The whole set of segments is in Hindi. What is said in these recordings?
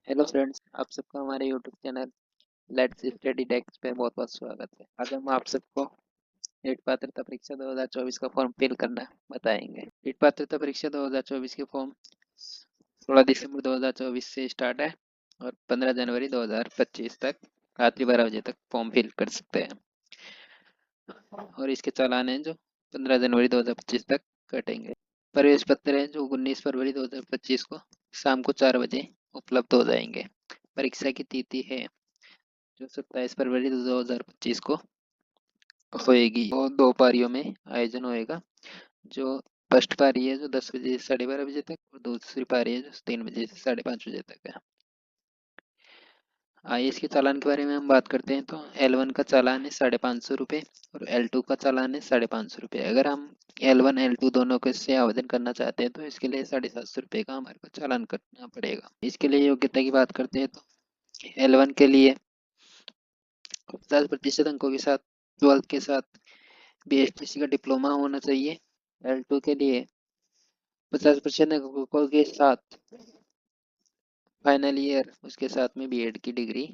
हेलो फ्रेंड्स, आप सबका हमारे YouTube channel let's study desk पे बहुत बहुत स्वागत है। आज हम आप सबको नीट पात्रता परीक्षा 2024 का फॉर्म फिल करना बताएंगे। नीट पात्रता परीक्षा 2024 के फॉर्म 16 दिसंबर 2024 से स्टार्ट है और 15 जनवरी 2025 तक रात्रि 12 बजे तक फॉर्म फिल कर सकते हैं। और इसके चालान हैं जो 15 जनवरी 2025 तक कटेंगे। प्रवेश पत्र है जो 19 फरवरी 2025 को शाम को 4 बजे उपलब्ध हो जाएंगे। परीक्षा की तिथि है जो 27 फरवरी 2025 को होएगी और दो पारियों में आयोजन होएगा। जो फर्स्ट पारी है जो 10 बजे से 12:30 बजे तक और दूसरी पारी है जो 3 बजे से 5:30 बजे तक है। आइए इसके चालान के बारे में हम बात करते हैं। तो L1 का चालान है 550 रुपये और L2 का चालान है 550 रुपये। अगर हम L1 L2 दोनों के से आवेदन करना चाहते हैं तो इसके लिए 750 रुपये का हमारे को चालान करना पड़ेगा। इसके लिए योग्यता की बात करते हैं तो L1 के लिए 50% अंकों के साथ 12th के साथ BSTC का डिप्लोमा होना चाहिए। L2 के लिए 50% अंकों के साथ फाइनल ईयर उसके साथ में बीएड की डिग्री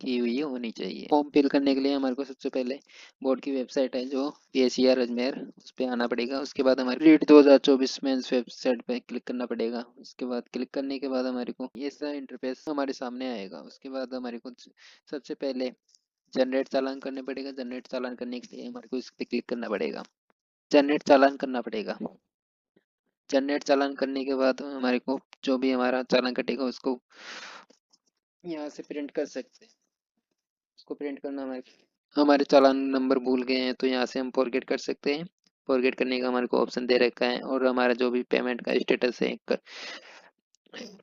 की हुई होनी चाहिए। फॉर्म फिल करने के लिए हमारे को सबसे पहले बोर्ड की वेबसाइट है जो PSER अजमेर, उस पर आना पड़ेगा। उसके बाद हमारे रीट 2024 मेंस वेबसाइट पे क्लिक करना पड़ेगा। उसके बाद क्लिक करने के बाद हमारे को ये सारा इंटरफेस हमारे सामने आएगा। उसके बाद हमारे को सबसे पहले जनरेट चालान करने पड़ेगा। जनरेट चालान करने के लिए हमारे को इस पर क्लिक करना पड़ेगा। जनरेट चालान करना पड़ेगा। जनरेट चालान करने के बाद हमारे को जो भी हमारा चालान कटेगा उसको यहाँ से प्रिंट कर सकते हैं। उसको प्रिंट करना हमारे चालान नंबर भूल गए हैं तो यहाँ से हम फॉरगेट कर सकते हैं। फॉरगेट करने का हमारे को ऑप्शन दे रखा है और हमारा जो भी पेमेंट का स्टेटस है,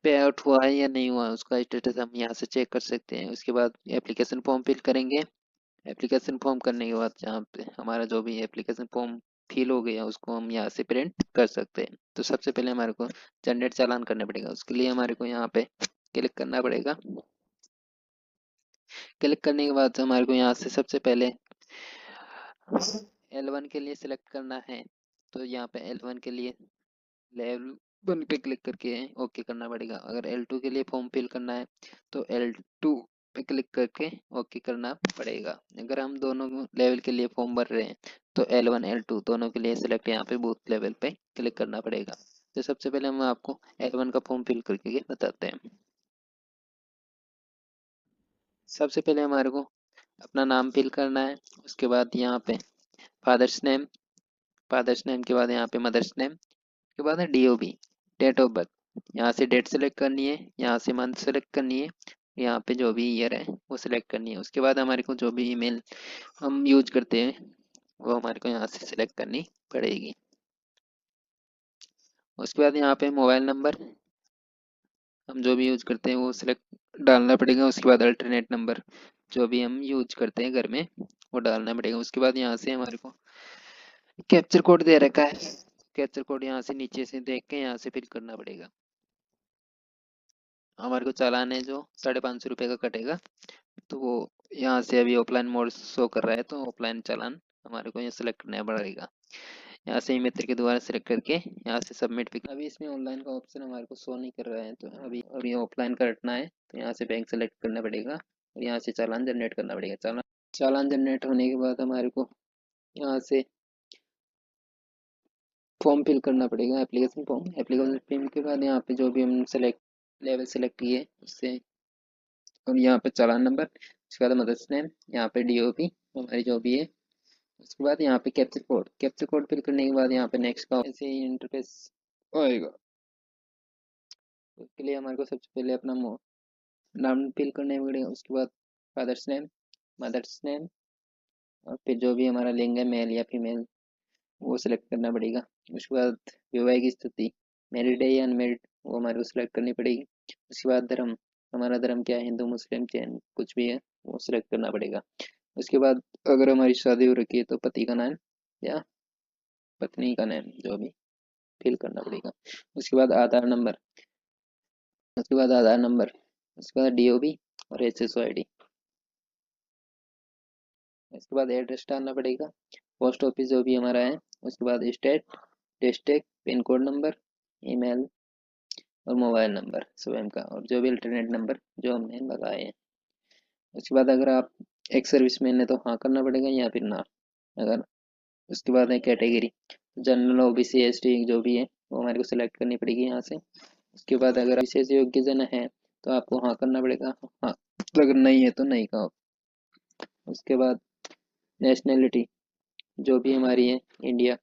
पे आउट हुआ है या नहीं हुआ, उसका स्टेटस हम यहाँ से चेक कर सकते हैं। उसके बाद एप्लीकेशन फॉर्म फिल करेंगे। एप्लीकेशन फॉर्म करने के बाद जहाँ पे हमारा जो भी एप्लीकेशन फॉर्म फिल हो गया उसको हम यहाँ से प्रिंट कर सकते हैं। तो सबसे पहले हमारे को जनरेट चालान करना पड़ेगा। उसके लिए हमारे को यहाँ पे क्लिक करना पड़ेगा। क्लिक करने के बाद हमारे को यहाँ से सबसे पहले L1 के लिए सिलेक्ट करना है। तो यहाँ पे L1 के लिए लेवल 1 पे क्लिक करके ओके करना पड़ेगा। अगर L2 के लिए फॉर्म फिल करना है तो L2 पे क्लिक करके ओके करना पड़ेगा। अगर हम दोनों लेवल के लिए फॉर्म भर रहे हैं तो L1 L2 दोनों के लिए सिलेक्ट यहाँ पे बूथ लेवल पे क्लिक करना पड़ेगा। तो सबसे पहले हम आपको L1 का फॉर्म फिल करके बताते हैं। सबसे पहले हमारे को अपना नाम फिल करना है। उसके बाद यहाँ पे फादर्स नेम, फादर्स नेम के बाद यहाँ पे मदर्स नेम के बाद है DOB, डेट ऑफ बर्थ। यहाँ से डेट सेलेक्ट करनी है, यहाँ से मंथ सेलेक्ट करनी है, यहाँ पे जो भी ईयर है वो सिलेक्ट करनी है। उसके बाद हमारे को जो भी ईमेल हम यूज करते हैं वो हमारे को यहाँ से सिलेक्ट करनी पड़ेगी। उसके बाद यहाँ पे मोबाइल नंबर हम जो भी यूज करते हैं वो सिलेक्ट डालना पड़ेगा। उसके बाद अल्टरनेट नंबर जो भी हम यूज करते हैं घर में वो डालना पड़ेगा। उसके बाद यहाँ से हमारे को कैप्चर कोड दे रखा है। कैप्चर कोड यहाँ से नीचे से देख के यहाँ से फिल करना पड़ेगा। हमारे को चालान है जो 550 रुपये का कटेगा। तो वो यहाँ से अभी ऑफलाइन मोड शो कर रहा है तो ऑफलाइन चालान हमारे को यहाँ सेलेक्ट करना पड़ेगा। यहाँ से मित्र के द्वारा सेलेक्ट करके यहाँ से सबमिट भी। अभी इसमें ऑनलाइन का ऑप्शन हमारे को शो नहीं कर रहा है तो अभी ऑफलाइन करना है तो यहाँ से बैंक सेलेक्ट करना पड़ेगा और यहाँ से चालान जनरेट करना पड़ेगा। चालान जनरेट होने के बाद हमारे को यहाँ से फॉर्म फिल करना पड़ेगा, एप्लीकेशन फॉर्म। एप्लीकेशन फॉर्म के बाद यहाँ पे जो भी हम सेलेक्ट लेवल सेलेक्ट किए उससे और यहाँ पे चालान नंबर, उसके बाद मदर्स नेम, यहाँ पे DOB हमारी जो भी है। उसके बाद यहाँ पे captcha code, captcha code fill करने के बाद यहाँ पे नेक्स्ट का ऐसे ही इंटरफेस आएगा। उसके लिए हमारे को सबसे पहले अपना नाम फिल करने पड़ेगा। उसके बाद फादर्स नेम, मदर्स नेम और फिर जो भी हमारा लिंग है मेल या फीमेल वो सिलेक्ट करना पड़ेगा। उसके बाद वैवाहिक स्थिति, मैरिड है या अनमेरिड, वो हमारे को सिलेक्ट करनी पड़ेगी। उसके बाद धर्म, हमारा धर्म क्या है, हिंदू मुस्लिम जैन कुछ भी है वो सिलेक्ट करना पड़ेगा। उसके बाद अगर हमारी शादी हो रखी है तो पति का नाम या पत्नी का नाम जो भी फिल करना पड़ेगा। उसके बाद आधार नंबर, उसके बाद आधार नंबर, उसके बाद DOB और SSO ID। इसके बाद एड्रेस डालना पड़ेगा, पोस्ट ऑफिस जो भी हमारा है। उसके बाद state, district, pin code number, email, और मोबाइल नंबर स्वयं का, और जो भी अल्टरनेट नंबर जो हमने लगाए हैं। उसके बाद अगर आप एक सर्विसमैन है तो हाँ करना पड़ेगा या फिर ना। अगर उसके बाद है कैटेगरी, जनरल, ओबीसी, एसटी जो भी है वो हमारे को सिलेक्ट करनी पड़ेगी यहाँ से। उसके बाद अगर विशेष योग्य जन है तो आपको हाँ करना पड़ेगा, हाँ। अगर नहीं है तो नहीं का। उसके बाद नेशनैलिटी जो भी हमारी है इंडिया,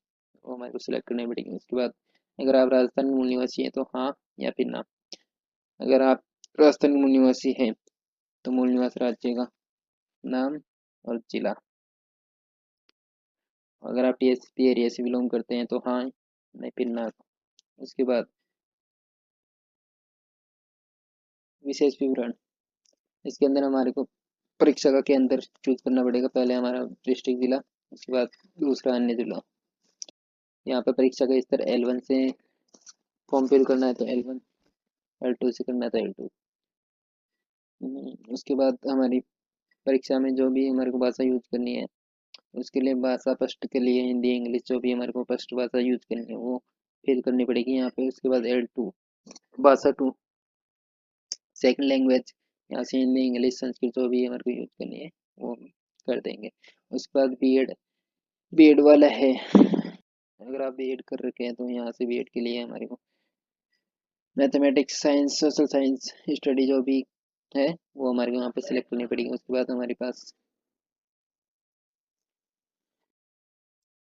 वो हमारे को सिलेक्ट करनी पड़ेगी। उसके बाद अगर आप राजस्थान के मूल निवासी हैं तो हाँ या फिर ना। अगर आप राजस्थान के मूल निवासी हैं तो मूल निवास राज्य का नाम और जिला। अगर आप टीएसपी एरिया से बिलोंग करते हैं तो हाँ, नहीं फिर ना। उसके बाद विशेष विवरण, इसके अंदर हमारे को परीक्षा का केंद्र चूज करना पड़ेगा। पहले हमारा डिस्ट्रिक्ट जिला, उसके बाद दूसरा अन्य जिला। यहाँ पे परीक्षा का स्तर L1 से फॉर्म फिल करना है तो L1, L2 से करना है तो L2। उसके बाद हमारी परीक्षा में जो भी हमारे को भाषा यूज करनी है, उसके लिए भाषा फर्स्ट के लिए हिंदी इंग्लिश जो भी हमारे को फर्स्ट भाषा यूज करनी है वो फिल करनी पड़ेगी यहाँ पे। उसके बाद L2 भाषा 2 सेकंड लैंग्वेज, यहाँ से हिंदी इंग्लिश संस्कृत जो भी हमारे को यूज करनी है वो कर देंगे। उसके बाद बीएड, बीएड वाला है, अगर आप बीएड कर रखे हैं तो यहाँ से बीएड के लिए हमारे को mathematics science social science study जो भी है वो हमारे को यहाँ पे सिलेक्ट करनी पड़ेगी। उसके बाद हमारे पास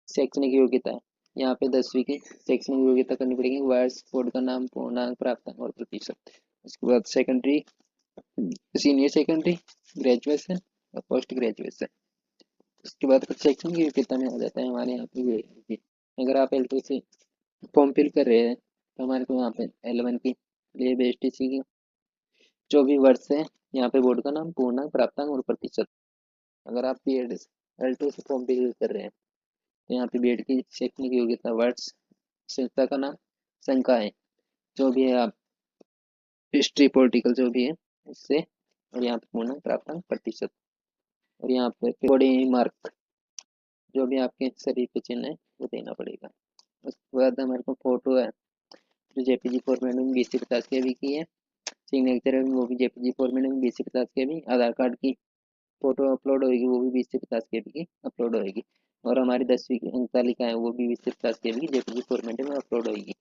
शैक्षणिक योग्यता है, यहाँ पे 10वीं की शैक्षणिक योग्यता करनी पड़ेगी। वर्ष, कोड का नाम, पूर्णांक, प्राप्तांक और प्रतिशत। उसके बाद सेकेंडरी, सीनियर सेकेंडरी, ग्रेजुएशन और पोस्ट ग्रेजुएशन। उसके बाद कुछ शैक्षणिक योग्यता में आ जाता है हमारे यहाँ पे ये। अगर आप L2 से फॉर्म फिल कर रहे हैं तो हमारे को यहाँ पे L1 की लिए BSTC की जो भी वर्ष है यहाँ पे बोर्ड का नाम, पूर्णांक, प्राप्तांक और प्रतिशत। अगर आप बी एड L2 से फॉर्म फिल कर रहे हैं तो यहाँ पे बीएड की शैक्षणिक योग्यता, वर्ष, संस्था का नाम, संकाय जो भी है आप हिस्ट्री पॉलिटिकल जो भी है उससे, और यहाँ पे पूर्णांक, प्राप्तांक, प्रतिशत। और यहाँ पे बॉडी मार्क जो भी आपके शरीर पे चिन्ह है वो देना पड़ेगा। उसके बाद हमारे को फोटो है जो जेपीजी फॉर्मेट में 20 से 50 के बी की है। सिग्नेचर है वो भी जेपीजी फॉर्मेट में 20 से 50 के बी। आधार कार्ड की फोटो अपलोड होगी वो भी 20 से 50 के बी की अपलोड होगी। और हमारी 10वीं की अंक तालिका है वो भी 20 से 50 के बी की जेपीजी फॉर्मेट में अपलोड होगी।